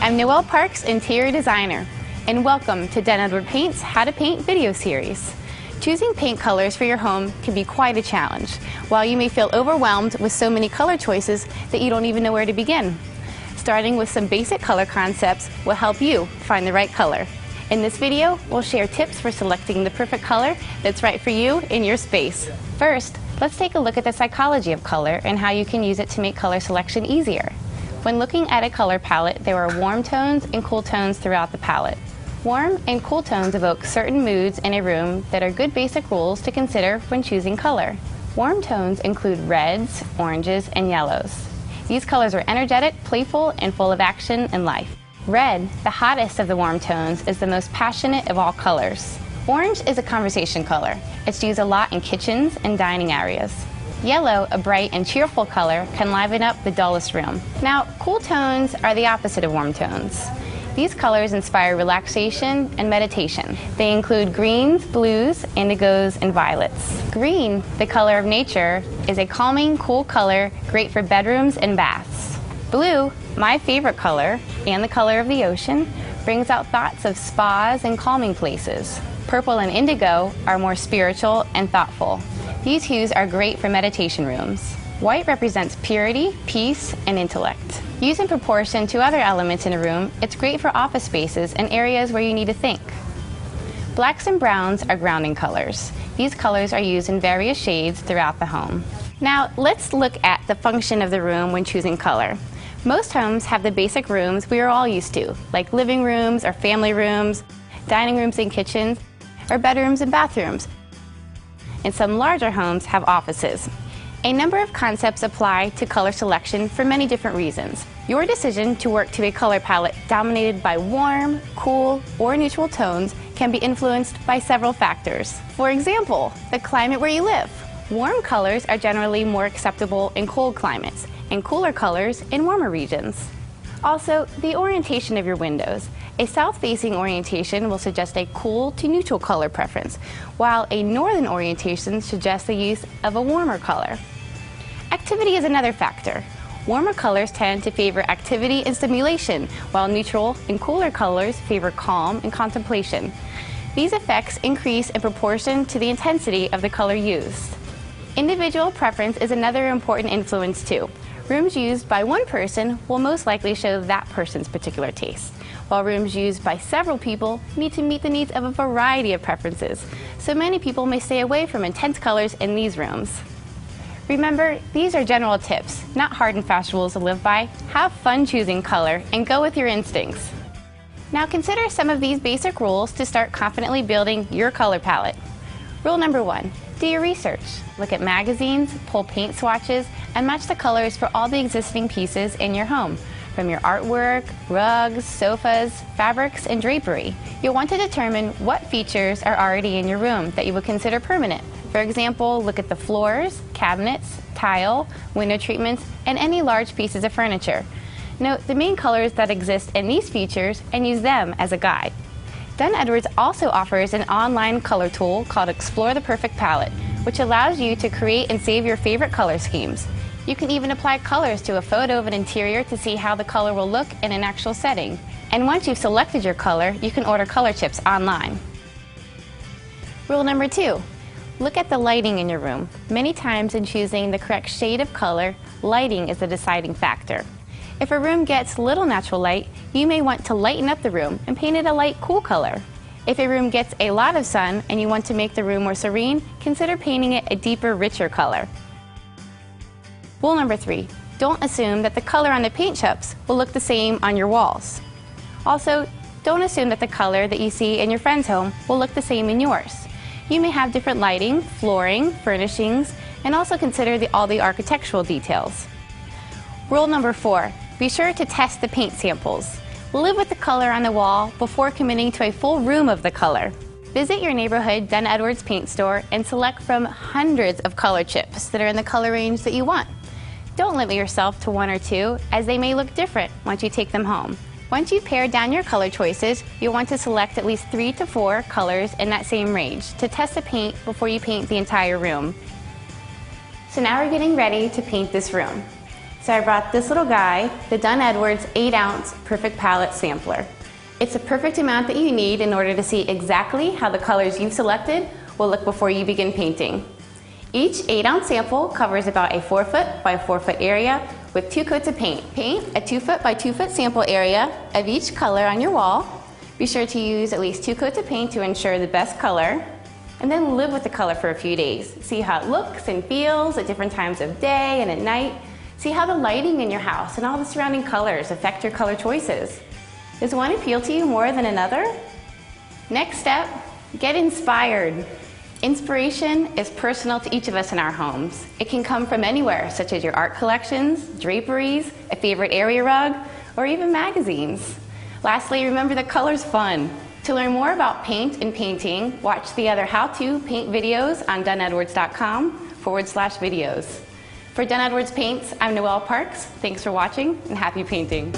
I'm Noelle Parks, interior designer, and welcome to Den Edward Paint's How to Paint video series. Choosing paint colors for your home can be quite a challenge, while you may feel overwhelmed with so many color choices that you don't even know where to begin. Starting with some basic color concepts will help you find the right color. In this video, we'll share tips for selecting the perfect color that's right for you in your space. First, let's take a look at the psychology of color and how you can use it to make color selection easier. When looking at a color palette, there are warm tones and cool tones throughout the palette. Warm and cool tones evoke certain moods in a room that are good basic rules to consider when choosing color. Warm tones include reds, oranges, and yellows. These colors are energetic, playful, and full of action and life. Red, the hottest of the warm tones, is the most passionate of all colors. Orange is a conversation color. It's used a lot in kitchens and dining areas. Yellow, a bright and cheerful color, can liven up the dullest room. Now, cool tones are the opposite of warm tones. These colors inspire relaxation and meditation. They include greens, blues, indigos, and violets. Green, the color of nature, is a calming, cool color, great for bedrooms and baths. Blue, my favorite color, and the color of the ocean, brings out thoughts of spas and calming places. Purple and indigo are more spiritual and thoughtful. These hues are great for meditation rooms. White represents purity, peace, and intellect. Used in proportion to other elements in a room, it's great for office spaces and areas where you need to think. Blacks and browns are grounding colors. These colors are used in various shades throughout the home. Now, let's look at the function of the room when choosing color. Most homes have the basic rooms we are all used to, like living rooms or family rooms, dining rooms and kitchens, or bedrooms and bathrooms. And some larger homes have offices. A number of concepts apply to color selection for many different reasons. Your decision to work to a color palette dominated by warm, cool, or neutral tones can be influenced by several factors. For example, the climate where you live. Warm colors are generally more acceptable in cold climates, and cooler colors in warmer regions. Also, the orientation of your windows. A south-facing orientation will suggest a cool to neutral color preference, while a northern orientation suggests the use of a warmer color. Activity is another factor. Warmer colors tend to favor activity and stimulation, while neutral and cooler colors favor calm and contemplation. These effects increase in proportion to the intensity of the color used. Individual preference is another important influence too. Rooms used by one person will most likely show that person's particular taste, while rooms used by several people need to meet the needs of a variety of preferences, so many people may stay away from intense colors in these rooms. Remember, these are general tips, not hard and fast rules to live by. Have fun choosing color and go with your instincts. Now consider some of these basic rules to start confidently building your color palette. Rule number 1. Do your research. Look at magazines, pull paint swatches, and match the colors for all the existing pieces in your home, from your artwork, rugs, sofas, fabrics, and drapery. You'll want to determine what features are already in your room that you would consider permanent. For example, look at the floors, cabinets, tile, window treatments, and any large pieces of furniture. Note the main colors that exist in these features and use them as a guide. Den Edwards also offers an online color tool called Explore the Perfect Palette, which allows you to create and save your favorite color schemes. You can even apply colors to a photo of an interior to see how the color will look in an actual setting. And once you've selected your color, you can order color chips online. Rule number 2. Look at the lighting in your room. Many times in choosing the correct shade of color, lighting is the deciding factor. If a room gets little natural light, you may want to lighten up the room and paint it a light, cool color. If a room gets a lot of sun and you want to make the room more serene, consider painting it a deeper, richer color. Rule number 3. Don't assume that the color on the paint chips will look the same on your walls. Also, don't assume that the color that you see in your friend's home will look the same in yours. You may have different lighting, flooring, furnishings, and also consider all the architectural details. Rule number 4. Be sure to test the paint samples. Live with the color on the wall before committing to a full room of the color. Visit your neighborhood Den Edwards paint store and select from hundreds of color chips that are in the color range that you want. Don't limit yourself to 1 or 2, as they may look different once you take them home. Once you've pared down your color choices, you'll want to select at least 3 to 4 colors in that same range to test the paint before you paint the entire room. So now we're getting ready to paint this room. So I brought this little guy, the Dunn Edwards 8-ounce Perfect Palette Sampler. It's the perfect amount that you need in order to see exactly how the colors you've selected will look before you begin painting. Each 8-ounce sample covers about a 4-foot by 4-foot area with 2 coats of paint. Paint a 2-foot by 2-foot sample area of each color on your wall. Be sure to use at least 2 coats of paint to ensure the best color, and then live with the color for a few days. See how it looks and feels at different times of day and at night. See how the lighting in your house and all the surrounding colors affect your color choices. Does one appeal to you more than another? Next step, get inspired. Inspiration is personal to each of us in our homes. It can come from anywhere, such as your art collections, draperies, a favorite area rug, or even magazines. Lastly, remember that color's fun. To learn more about paint and painting, watch the other how-to paint videos on dunedwards.com/videos. For Dunn Edwards Paints, I'm Noelle Parks. Thanks for watching and happy painting.